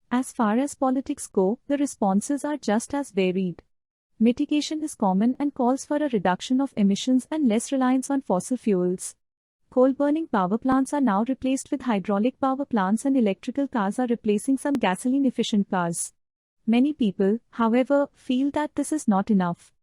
As far as politics go, the responses are just as varied. Mitigation is common and calls for a reduction of emissions and less reliance on fossil fuels. Coal-burning power plants are now replaced with hydraulic power plants and electrical cars are replacing some gasoline-efficient cars. Many people, however, feel that this is not enough.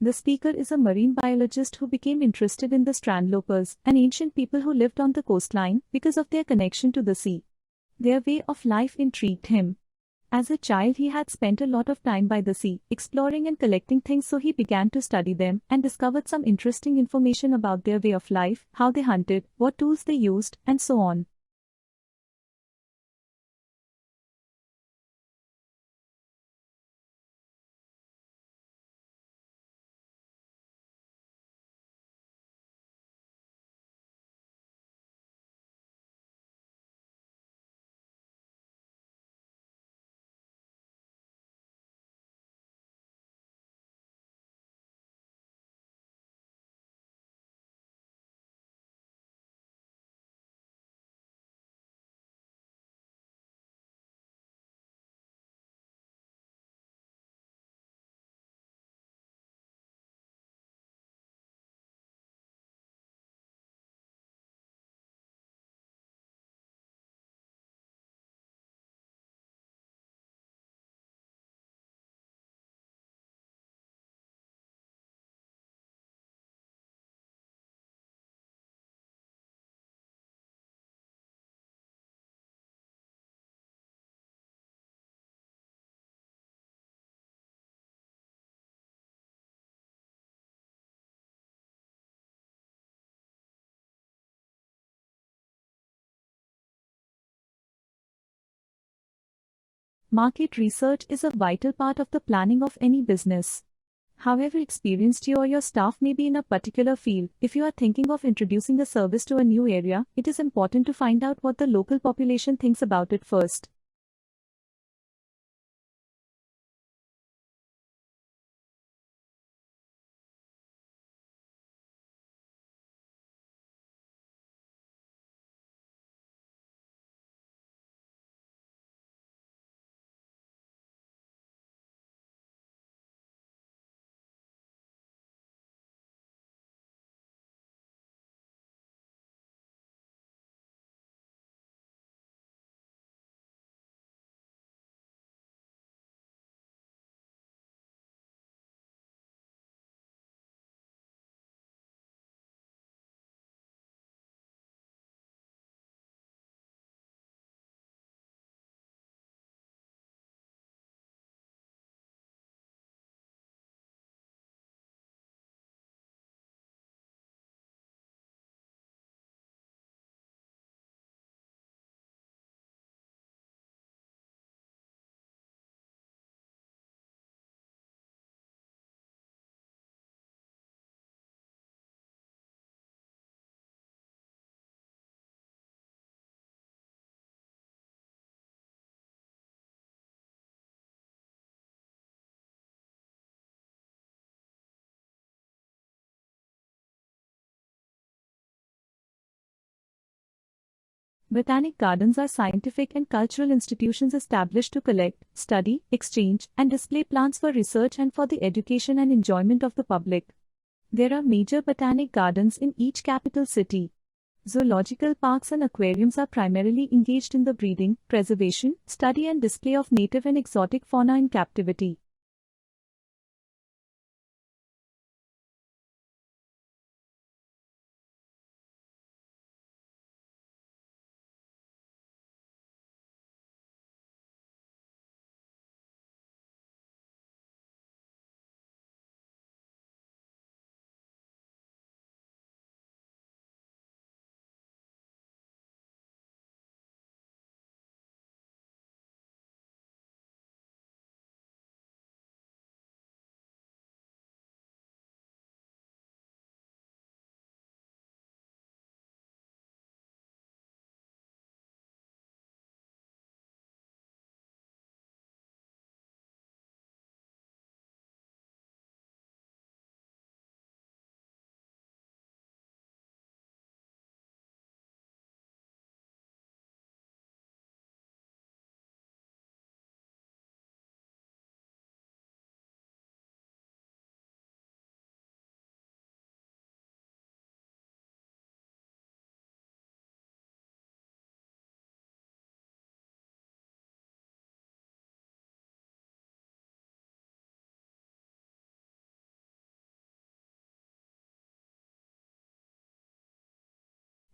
The speaker is a marine biologist who became interested in the strandlopers, an ancient people who lived on the coastline, because of their connection to the sea. Their way of life intrigued him. As a child, he had spent a lot of time by the sea, exploring and collecting things, so he began to study them and discovered some interesting information about their way of life, how they hunted, what tools they used, and so on. Market research is a vital part of the planning of any business. However experienced you or your staff may be in a particular field, if you are thinking of introducing a service to a new area, it is important to find out what the local population thinks about it first. Botanic gardens are scientific and cultural institutions established to collect, study, exchange, and display plants for research and for the education and enjoyment of the public. There are major botanic gardens in each capital city. Zoological parks and aquariums are primarily engaged in the breeding, preservation, study and display of native and exotic fauna in captivity.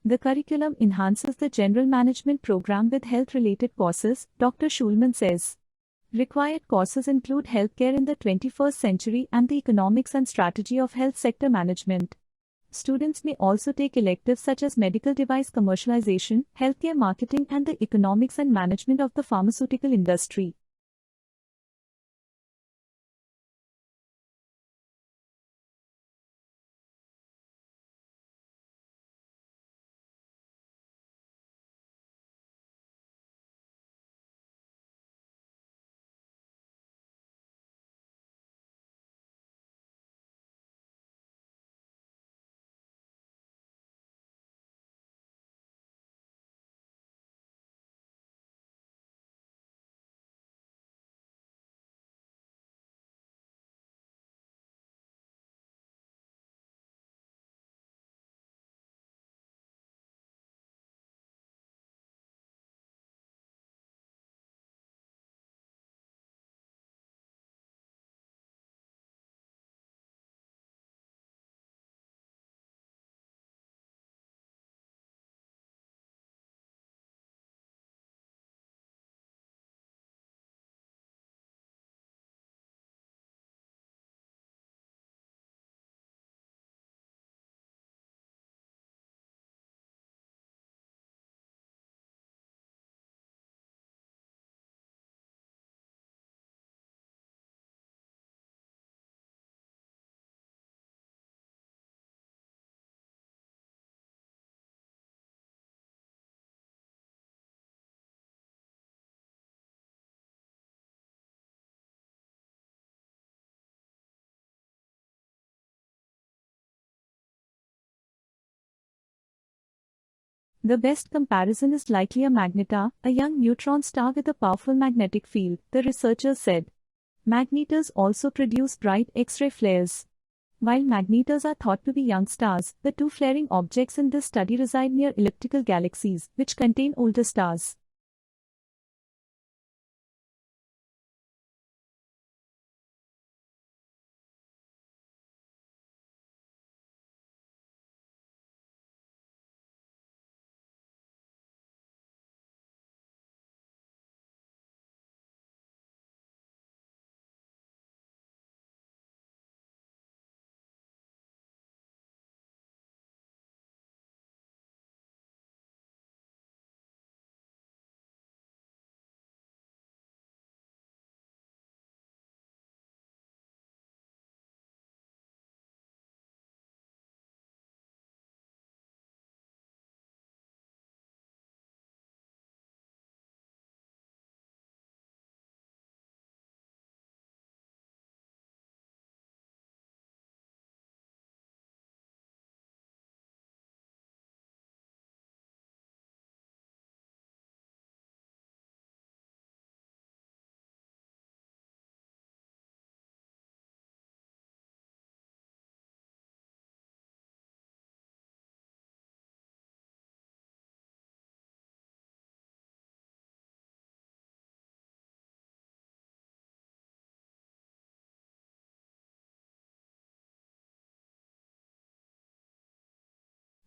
The curriculum enhances the general management program with health-related courses, Dr. Schulman says. Required courses include healthcare in the 21st century and the economics and strategy of health sector management. Students may also take electives such as medical device commercialization, healthcare marketing, and the economics and management of the pharmaceutical industry. The best comparison is likely a magneta, a young neutron star with a powerful magnetic field, the researchers said. Magnetas also produce bright X-ray flares. While magnetas are thought to be young stars, the two flaring objects in this study reside near elliptical galaxies, which contain older stars.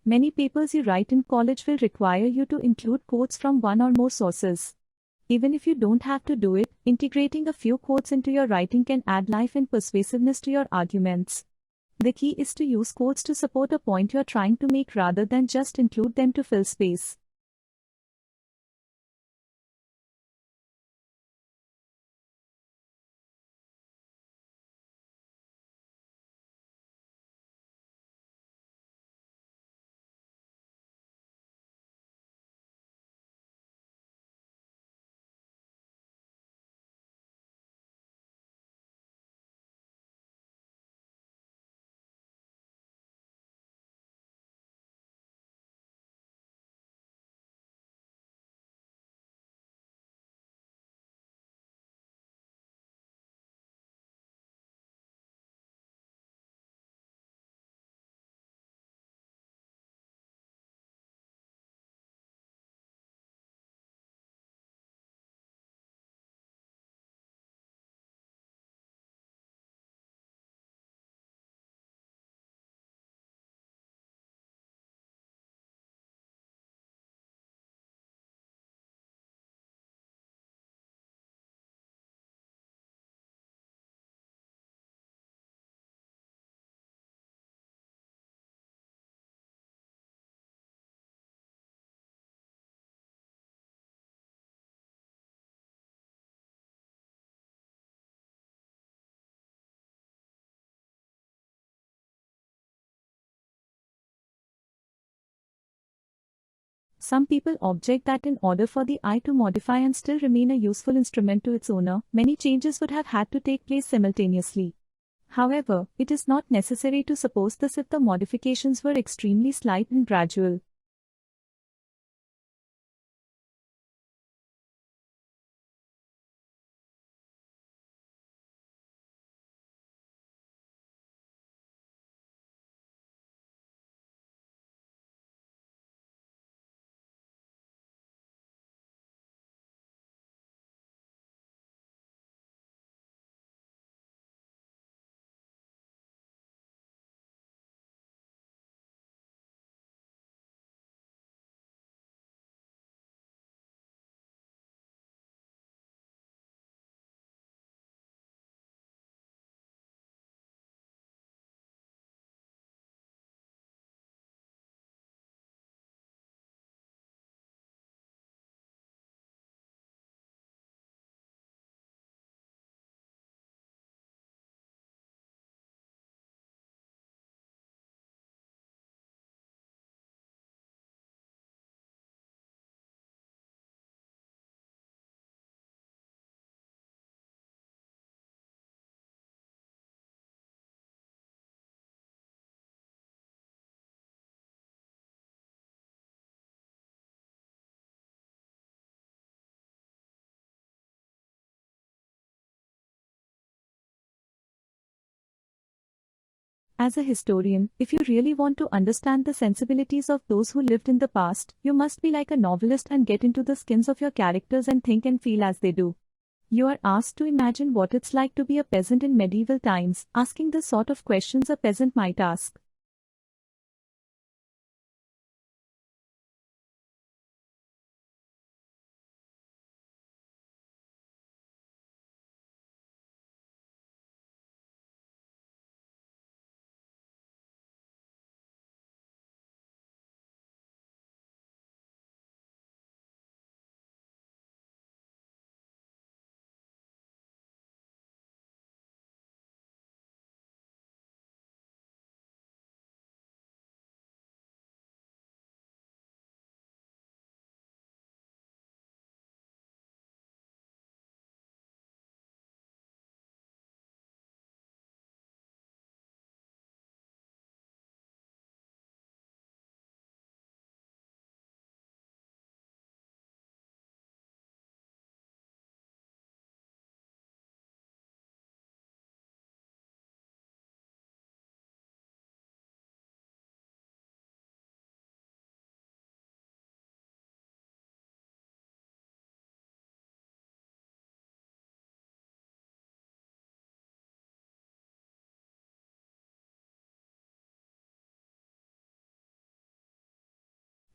Many papers you write in college will require you to include quotes from one or more sources. Even if you don't have to do it, integrating a few quotes into your writing can add life and persuasiveness to your arguments. The key is to use quotes to support a point you're trying to make rather than just include them to fill space. Some people object that in order for the eye to modify and still remain a useful instrument to its owner, many changes would have had to take place simultaneously. However, it is not necessary to suppose this if the modifications were extremely slight and gradual. As a historian, if you really want to understand the sensibilities of those who lived in the past, you must be like a novelist and get into the skins of your characters and think and feel as they do. You are asked to imagine what it's like to be a peasant in medieval times, asking the sort of questions a peasant might ask.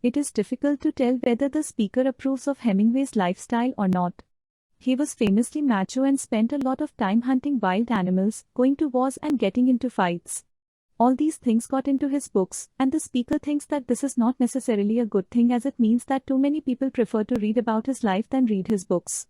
It is difficult to tell whether the speaker approves of Hemingway's lifestyle or not. He was famously macho and spent a lot of time hunting wild animals, going to wars and getting into fights. All these things got into his books, and the speaker thinks that this is not necessarily a good thing, as it means that too many people prefer to read about his life than read his books.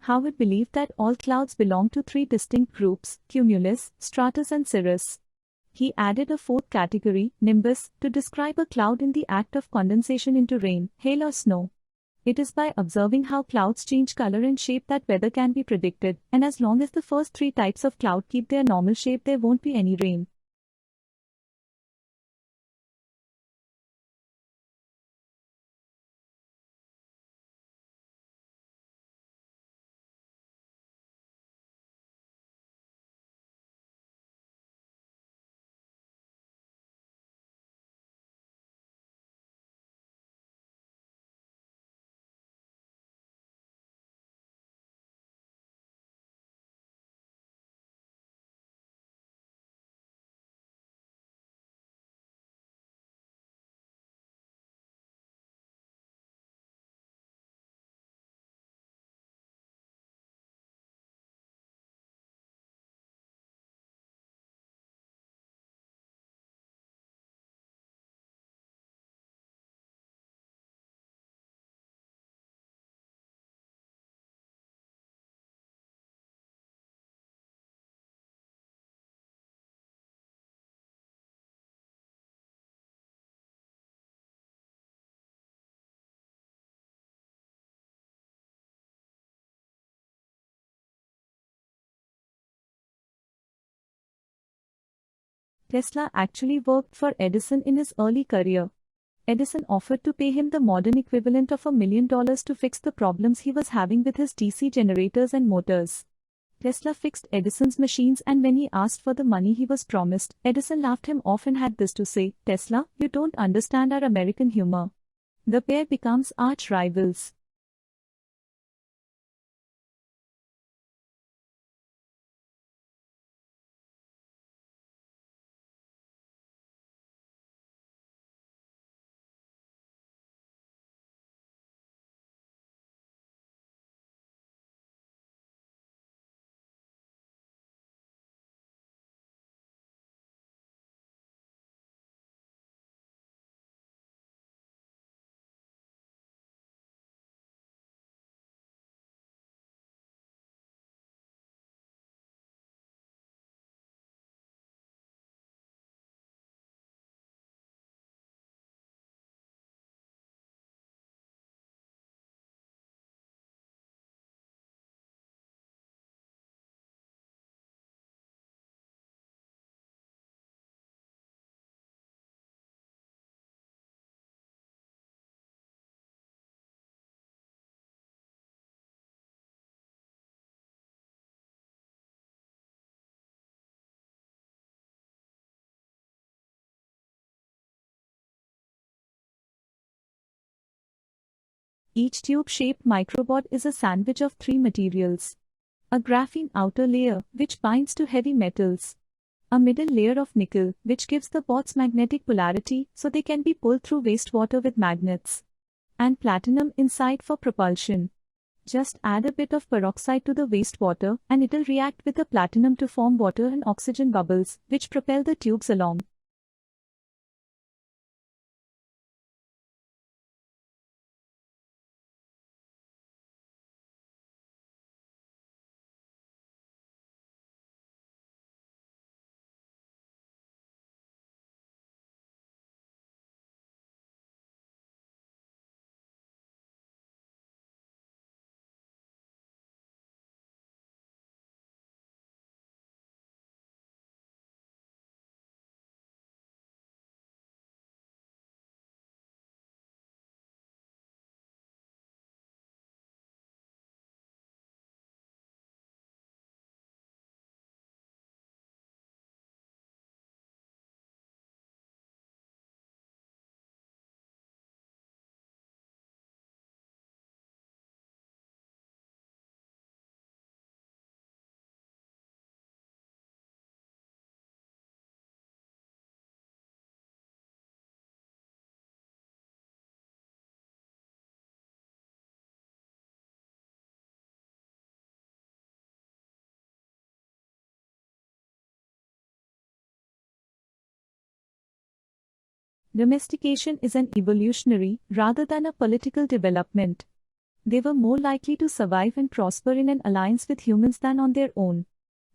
Howard believed that all clouds belong to three distinct groups: cumulus, stratus and cirrus. He added a fourth category, nimbus, to describe a cloud in the act of condensation into rain, hail or snow. It is by observing how clouds change color and shape that weather can be predicted, and as long as the first three types of cloud keep their normal shape, there won't be any rain. Tesla actually worked for Edison in his early career. Edison offered to pay him the modern equivalent of $1 million to fix the problems he was having with his DC generators and motors. Tesla fixed Edison's machines, and when he asked for the money he was promised, Edison laughed him off and had this to say: "Tesla, you don't understand our American humor." The pair becomes arch rivals. Each tube-shaped microbot is a sandwich of three materials. A graphene outer layer, which binds to heavy metals. A middle layer of nickel, which gives the pots magnetic polarity so they can be pulled through wastewater with magnets. And platinum inside for propulsion. Just add a bit of peroxide to the wastewater and it'll react with the platinum to form water and oxygen bubbles, which propel the tubes along. Domestication is an evolutionary, rather than a political development. They were more likely to survive and prosper in an alliance with humans than on their own.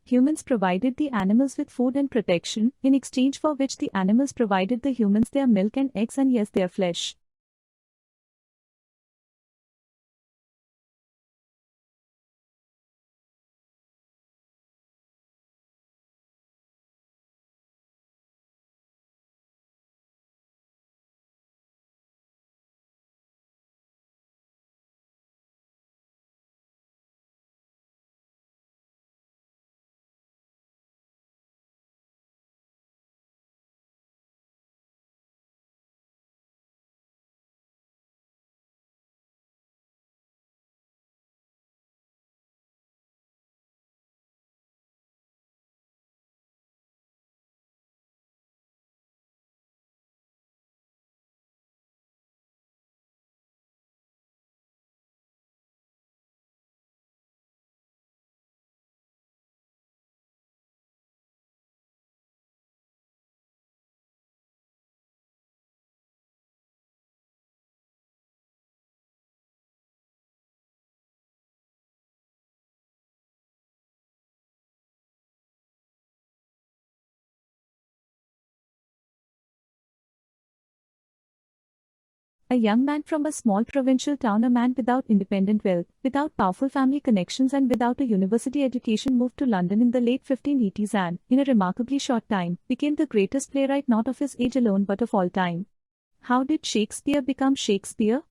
Humans provided the animals with food and protection, in exchange for which the animals provided the humans their milk and eggs and yes, their flesh. A young man from a small provincial town, a man without independent wealth, without powerful family connections and without a university education, moved to London in the late 1580s and, in a remarkably short time, became the greatest playwright not of his age alone but of all time. How did Shakespeare become Shakespeare?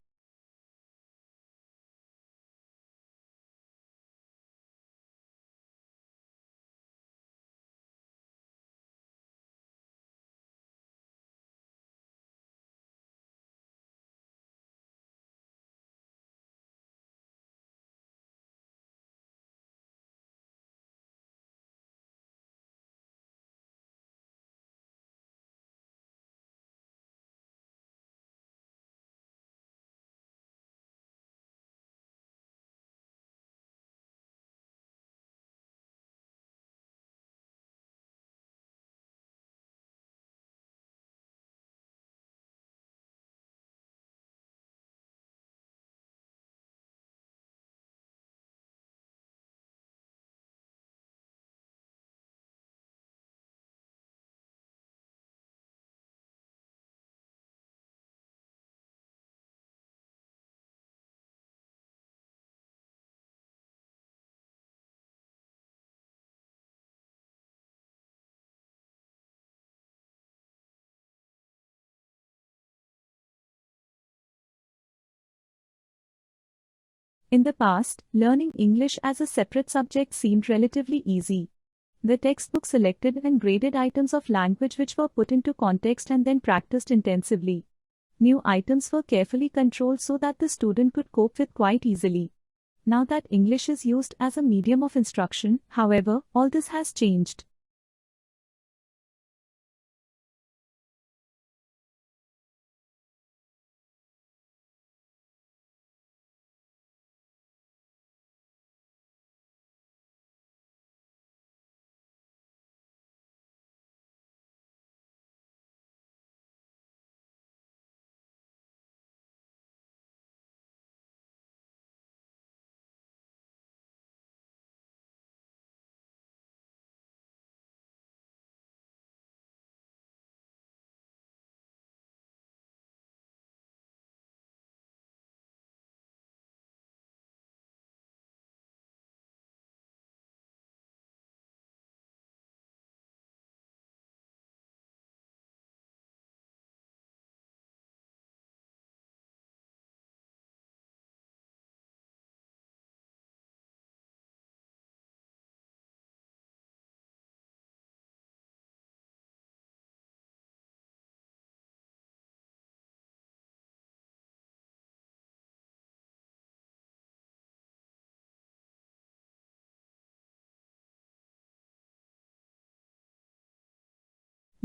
In the past, learning English as a separate subject seemed relatively easy. The textbook selected and graded items of language which were put into context and then practiced intensively. New items were carefully controlled so that the student could cope with quite easily. Now that English is used as a medium of instruction, however, all this has changed.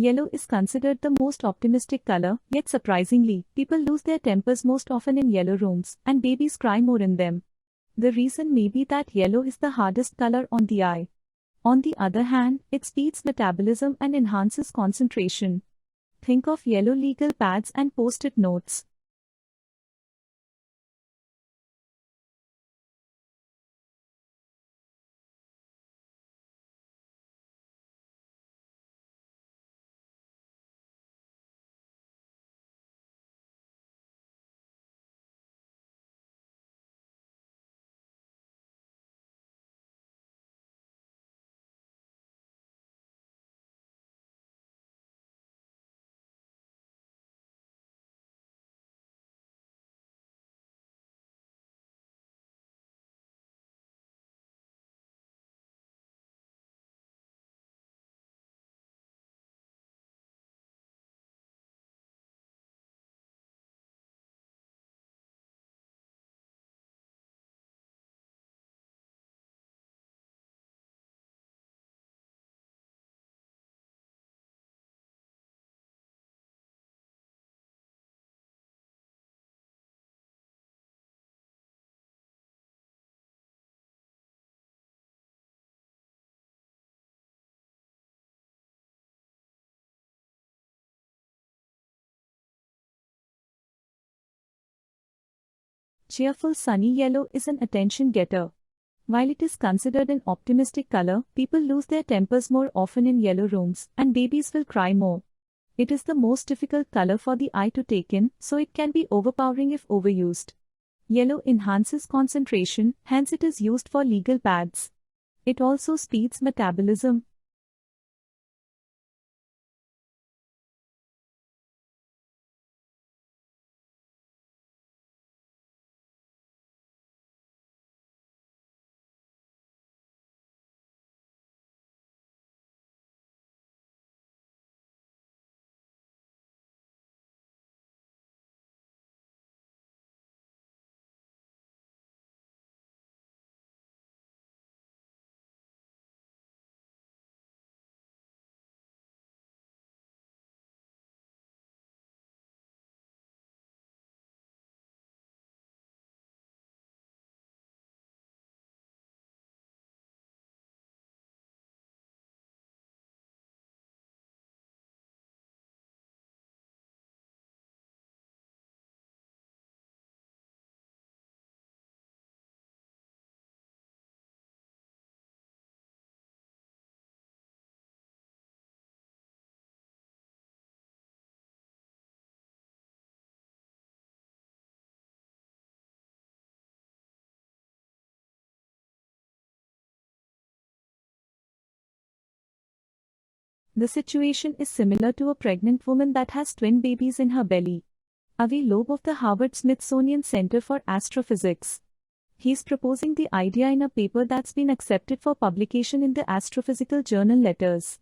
Yellow is considered the most optimistic color, yet surprisingly, people lose their tempers most often in yellow rooms, and babies cry more in them. The reason may be that yellow is the hardest color on the eye. On the other hand, it speeds metabolism and enhances concentration. Think of yellow legal pads and post-it notes. Cheerful sunny yellow is an attention getter. While it is considered an optimistic color, people lose their tempers more often in yellow rooms, and babies will cry more. It is the most difficult color for the eye to take in, so it can be overpowering if overused. Yellow enhances concentration, hence it is used for legal pads. It also speeds metabolism. The situation is similar to a pregnant woman that has twin babies in her belly. Avi Loeb of the Harvard-Smithsonian Center for Astrophysics. He's proposing the idea in a paper that's been accepted for publication in the Astrophysical Journal Letters.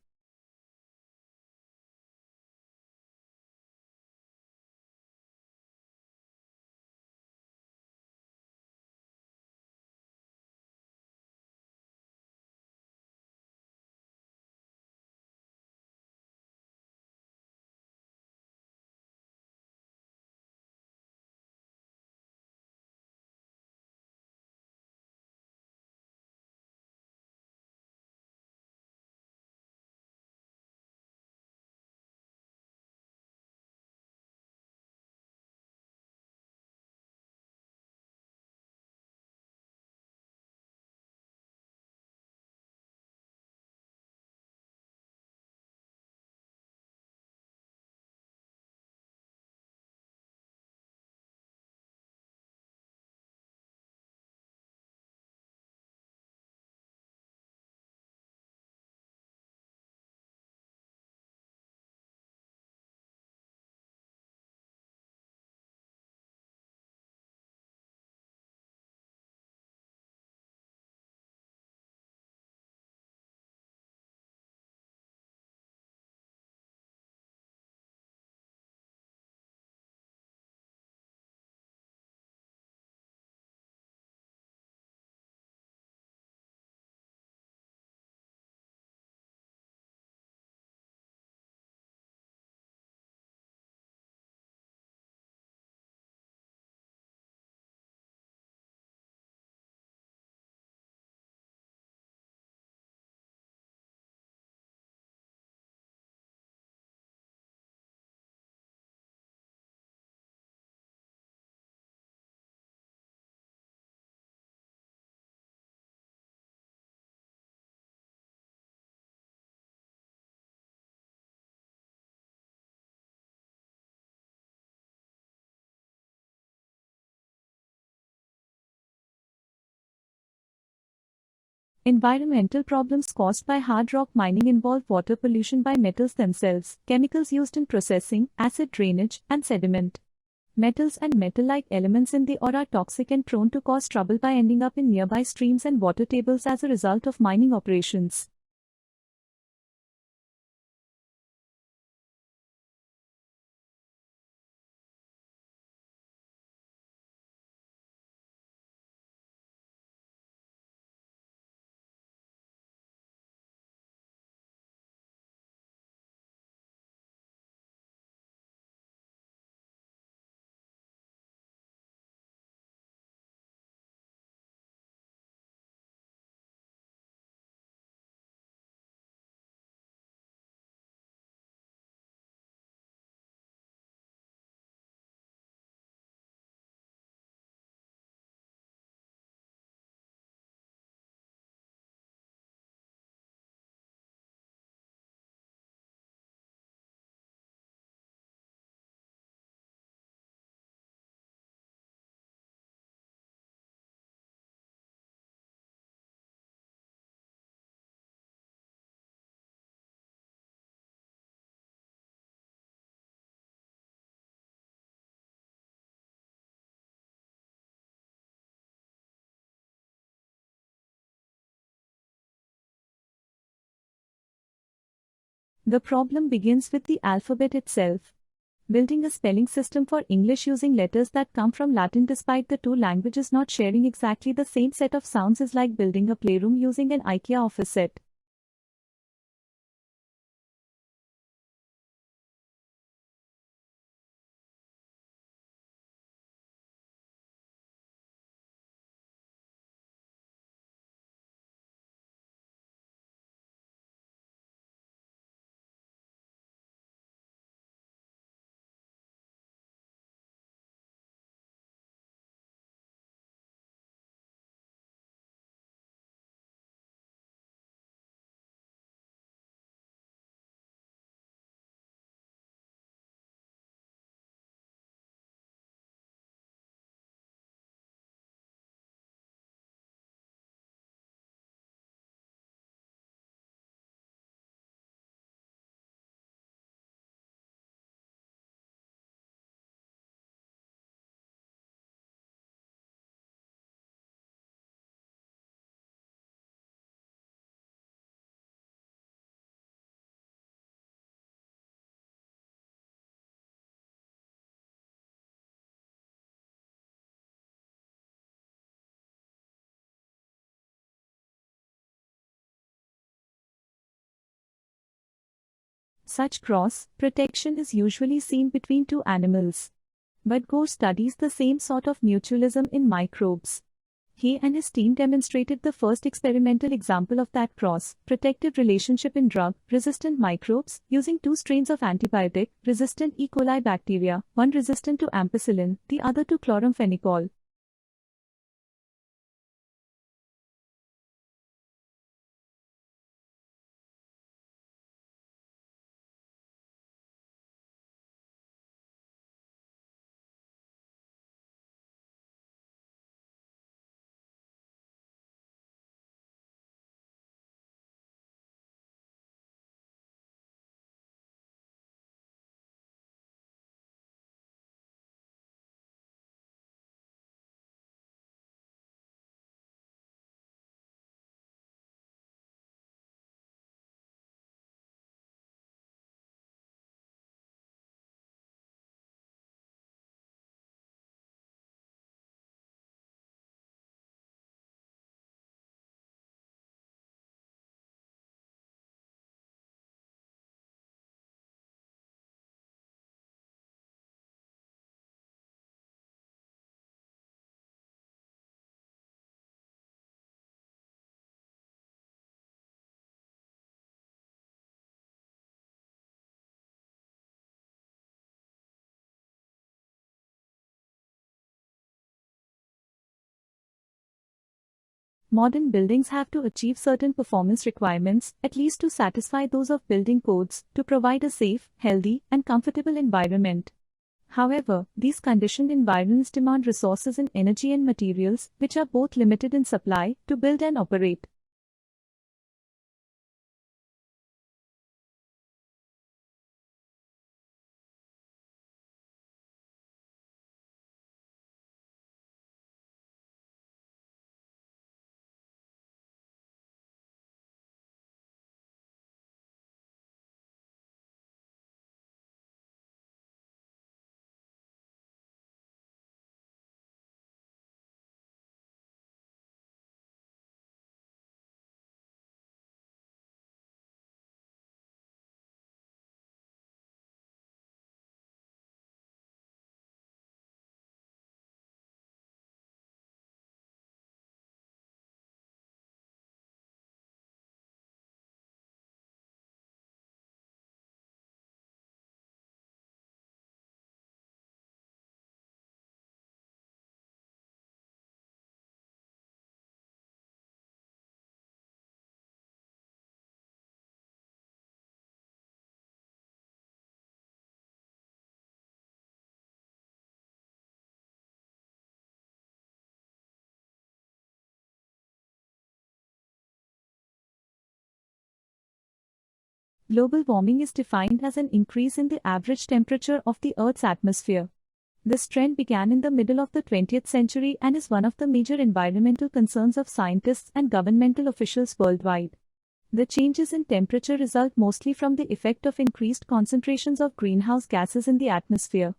Environmental problems caused by hard rock mining involve water pollution by metals themselves, chemicals used in processing, acid drainage, and sediment. Metals and metal-like elements in the ore are toxic and prone to cause trouble by ending up in nearby streams and water tables as a result of mining operations. The problem begins with the alphabet itself. Building a spelling system for English using letters that come from Latin despite the two languages not sharing exactly the same set of sounds is like building a playroom using an IKEA office set. Such cross protection is usually seen between two animals. But Gore studies the same sort of mutualism in microbes. He and his team demonstrated the first experimental example of that cross-protective relationship in drug-resistant microbes using two strains of antibiotic-resistant E. coli bacteria, one resistant to ampicillin, the other to chloramphenicol. Modern buildings have to achieve certain performance requirements, at least to satisfy those of building codes, to provide a safe, healthy, and comfortable environment. However, these conditioned environments demand resources in energy and materials, which are both limited in supply, to build and operate. Global warming is defined as an increase in the average temperature of the Earth's atmosphere. This trend began in the middle of the 20th century and is one of the major environmental concerns of scientists and governmental officials worldwide. The changes in temperature result mostly from the effect of increased concentrations of greenhouse gases in the atmosphere.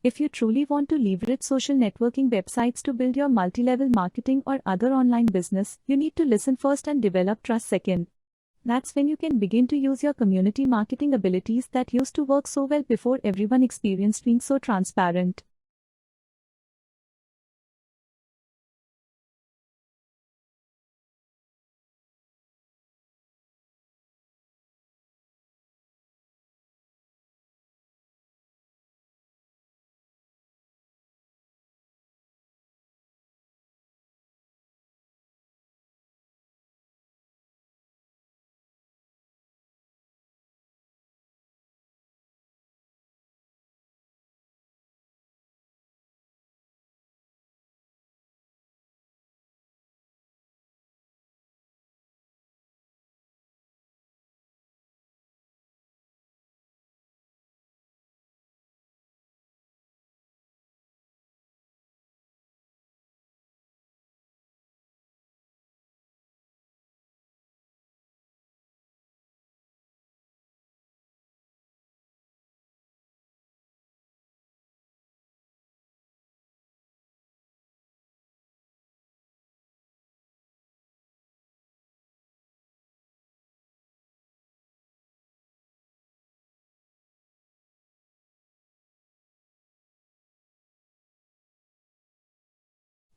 If you truly want to leverage social networking websites to build your multi-level marketing or other online business, you need to listen first and develop trust second. That's when you can begin to use your community marketing abilities that used to work so well before everyone experienced being so transparent.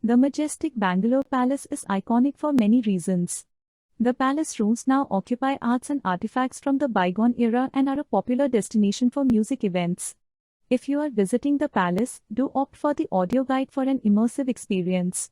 The majestic Bangalore Palace is iconic for many reasons. The palace rooms now occupy arts and artifacts from the bygone era and are a popular destination for music events. If you are visiting the palace, do opt for the audio guide for an immersive experience.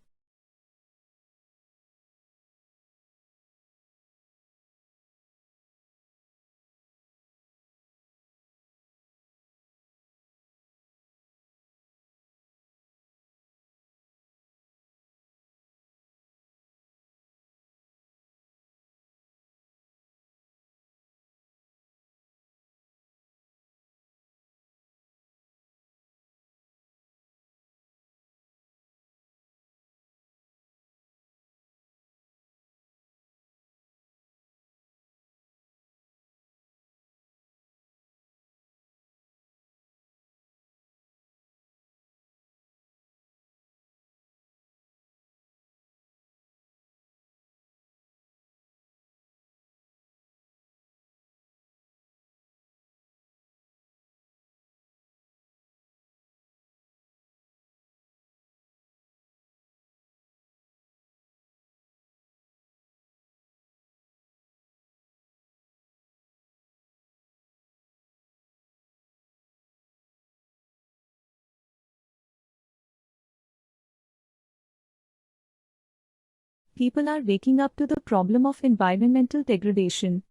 People are waking up to the problem of environmental degradation.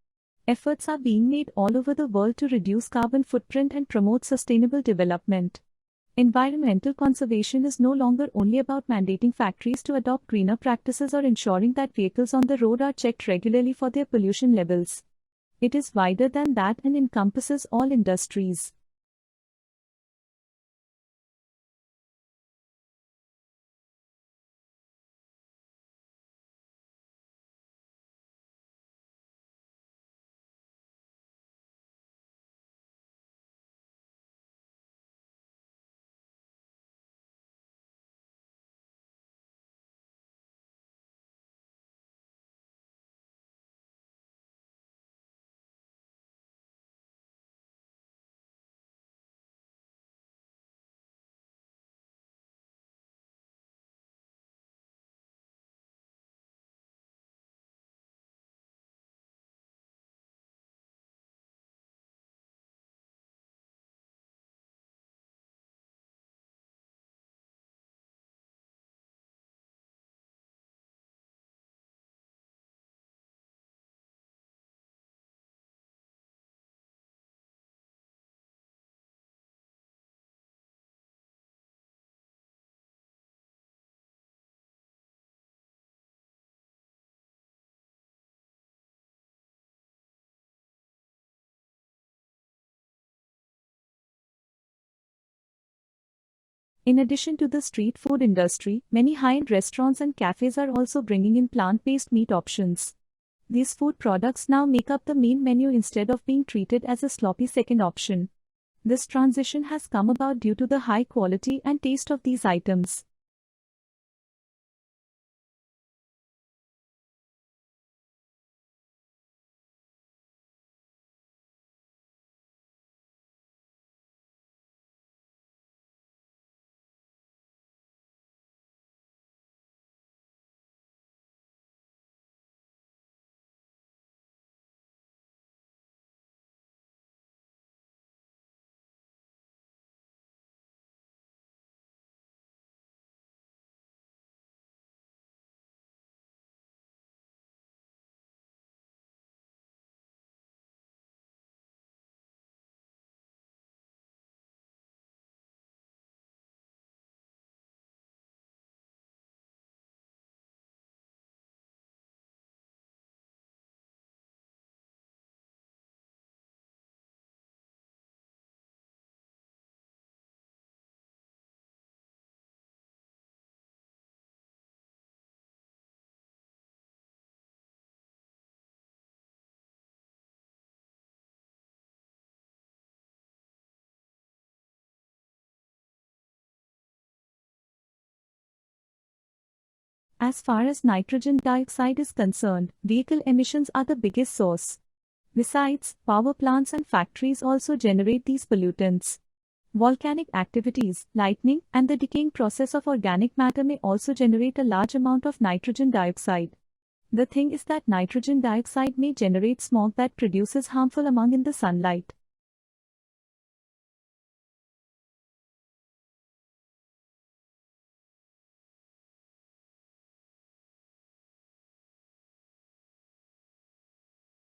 Efforts are being made all over the world to reduce carbon footprint and promote sustainable development. Environmental conservation is no longer only about mandating factories to adopt greener practices or ensuring that vehicles on the road are checked regularly for their pollution levels. It is wider than that and encompasses all industries. In addition to the street food industry, many high-end restaurants and cafes are also bringing in plant-based meat options. These food products now make up the main menu instead of being treated as a sloppy second option. This transition has come about due to the high quality and taste of these items. As far as nitrogen dioxide is concerned, vehicle emissions are the biggest source. Besides, power plants and factories also generate these pollutants. Volcanic activities, lightning, and the decaying process of organic matter may also generate a large amount of nitrogen dioxide. The thing is that nitrogen dioxide may generate smog that produces harmful ammonia in the sunlight.